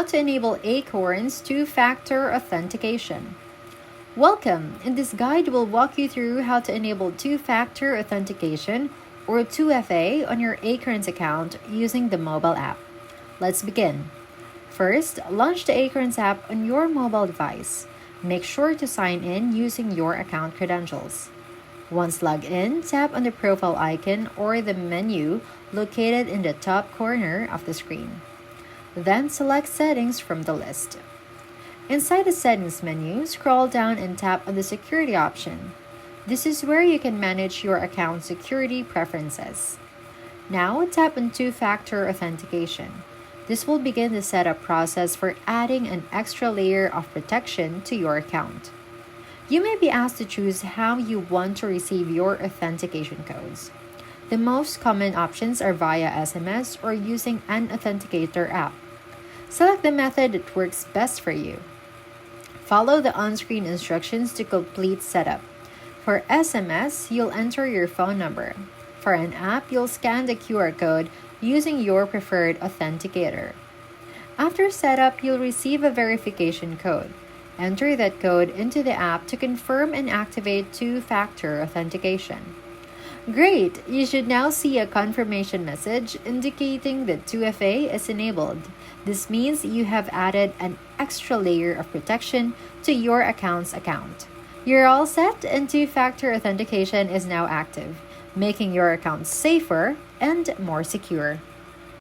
how to enable Acorns Two-Factor Authentication. Welcome! In this guide, we'll walk you through how to enable Two-Factor Authentication or 2FA on your Acorns account using the mobile app. Let's begin. First, launch the Acorns app on your mobile device. Make sure to sign in using your account credentials. Once logged in, tap on the profile icon or the menu located in the top corner of the screen. Then select Settings from the list. Inside the Settings menu, scroll down and tap on the Security option. This is where you can manage your account security preferences. Now tap on Two-Factor Authentication. This will begin the setup process for adding an extra layer of protection to your account. You may be asked to choose how you want to receive your authentication codes. The most common options are via SMS or using an Authenticator app. Select the method that works best for you. Follow the on-screen instructions to complete setup. For SMS, you'll enter your phone number. For an app, you'll scan the QR code using your preferred authenticator. After setup, you'll receive a verification code. Enter that code into the app to confirm and activate two-factor authentication. Great! You should now see a confirmation message indicating that 2FA is enabled. This means you have added an extra layer of protection to your account. You're all set and two-factor authentication is now active, making your account safer and more secure.